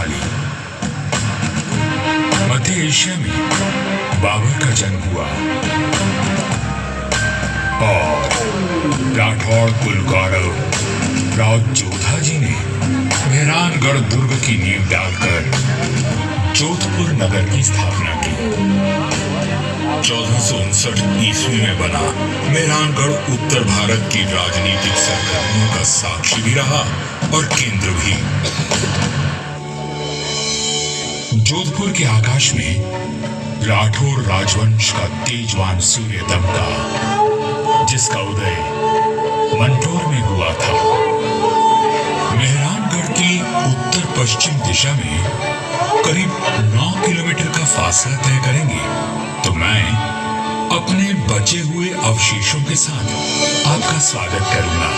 संभाली। मध्य एशिया में बाबर का जन्म हुआ और राठौड़ कुल गौरव राव जोधा जी ने मेहरानगढ़ दुर्ग की नींव डालकर जोधपुर नगर की स्थापना की। 1459 ईस्वी में बना मेहरानगढ़ उत्तर भारत की राजनीतिक सरगर्मियों का साक्षी भी रहा और केंद्र भी। जोधपुर के आकाश में राठौर राजवंश का तेजवान सूर्य दमका, जिसका उदय मंडोर में हुआ था। मेहरानगढ़ की उत्तर पश्चिम दिशा में करीब 9 किलोमीटर का फासला तय करेंगे तो मैं अपने बचे हुए अवशेषों के साथ आपका स्वागत करूंगा।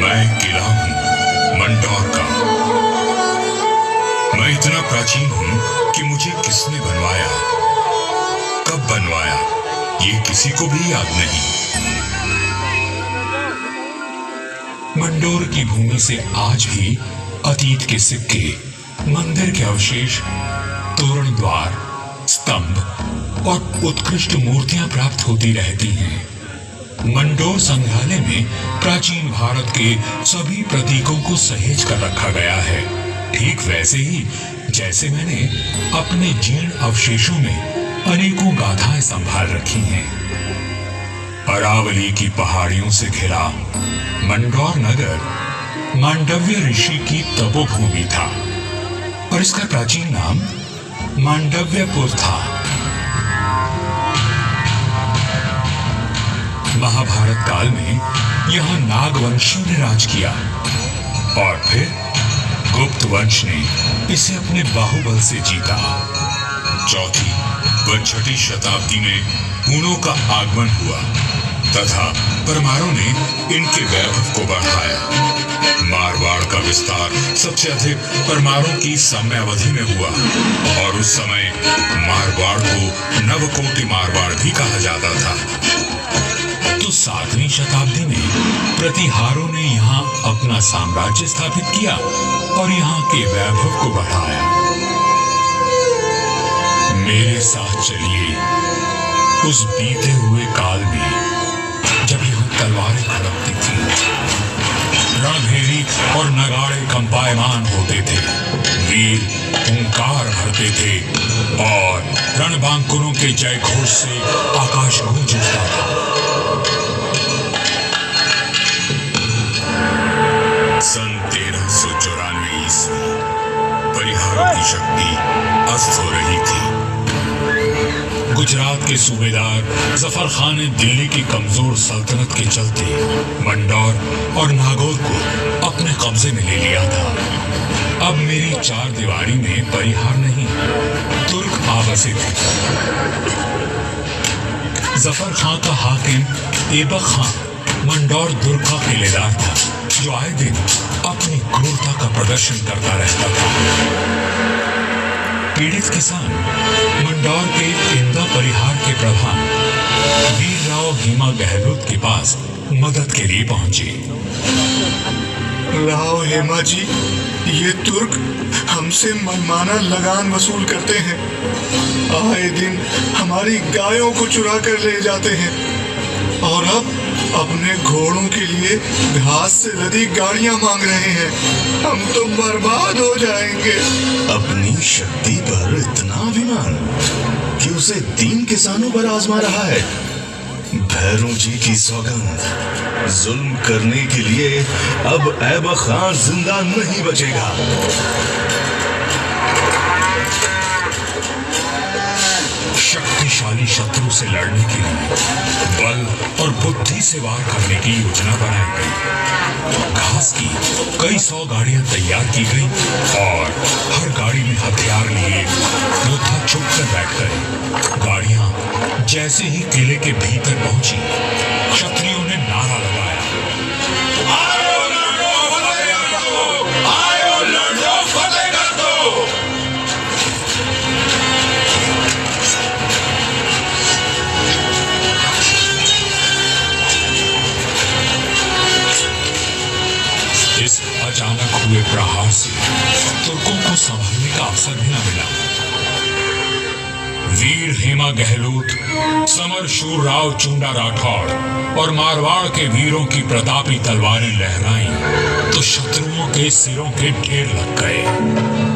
मैं किला हूं मंडोर का। मैं इतना प्राचीन हूं कि मुझे किसने बनवाया, कब बनवाया, ये किसी को भी याद नहीं। मंडोर की भूमि से आज भी अतीत के सिक्के, मंदिर के अवशेष, तोरण द्वार, स्तंभ और उत्कृष्ट मूर्तियां प्राप्त होती रहती हैं। मंडोर संग्रहालय में प्राचीन भारत के सभी प्रतीकों को सहेज कर रखा गया है, ठीक वैसे ही जैसे मैंने अपने जीर्ण अवशेषों में अनेकों गाथाएं संभाल रखी हैं। अरावली की पहाड़ियों से घिरा मंडोर नगर मांडव्य ऋषि की तपोभूमि था और इसका प्राचीन नाम मांडव्यपुर था। महाभारत काल में यहां नागवंशियों ने राज किया और फिर गुप्त वंश ने इसे अपने बाहुबल से जीता। चौथी व छठी शताब्दी में हूणों का आगमन हुआ तथा परमारों ने इनके वैभव को बढ़ाया। मारवाड़ का विस्तार सबसे अधिक परमारों की समयावधि में हुआ और उस समय मारवाड़ को नवकोटि मारवाड़ भी कहा जाता था। तो 7वीं शताब्दी में प्रतिहारों ने यहाँ अपना साम्राज्य स्थापित किया और यहाँ के वैभव को बढ़ाया। मेरे साथ चलिए उस बीते हुए काल में जब यहाँ तलवारें खड़कती थी, रणभेरी और नगाड़े कंपायमान होते थे, वीर हुंकार भरते थे और रणबांकुरों के जय घोष से आकाश गूंज उठता था। सन 1394 ईस्वी परिहारों की शक्ति अस्त हो रही थी। गुजरात के सूबेदार जफर खान ने दिल्ली की कमजोर सल्तनत के चलते मंडोर और नागौर को अपने कब्जे में ले लिया था। अब मेरी चार दीवारी में परिहार नहीं, तुर्क आवासित थे। जफर खान का हाकिम ऐबक खान मंडोर दुर्ग का किलेदार था, जो आए दिन अपनी क्रूरता का प्रदर्शन करता रहता था। पीड़ित किसान मंडोर के इंदा परिहार के प्रधान वीर राव भीमा गहलोत के पास मदद के लिए पहुंचे। राव हेमा जी, ये तुर्क हमसे मनमाना लगान वसूल करते हैं। आए दिन हमारी गायों को चुरा कर ले जाते हैं और अब अपने घोड़ों के लिए घास से लदी गाड़ियां मांग रहे हैं। हम तो बर्बाद हो जाएंगे। अपनी शक्ति पर इतना अभिमान कि उसे 3 किसानों पर आजमा रहा है। भैरों जी की सौगंध, जुल्म करने के लिए अब ऐबक खान जिंदा नहीं बचेगा। शक्तिशाली शत्रु से लड़ने के लिए बल और बुद्धि से वार करने की योजना बनाई गई। घास की कई 100 गाड़ियां तैयार की गई और हर गाड़ी में हथियार लिए योद्धा चुप कर बैठ गए। गाड़ियां जैसे ही किले के भीतर पहुंची, क्षत्रियों ने नारा लगाया, आयो लड़ो फतेह कर दो, आयो लड़ो फतेह कर दो। इस अचानक हुए प्रहार से को संभालने का अवसर भी न मिला। वीर हेमा गहलोत, समर शूर राव चुंडा राठौड़ और मारवाड़ के वीरों की प्रतापी तलवारें लहराईं तो शत्रुओं के सिरों के ढेर लग गए।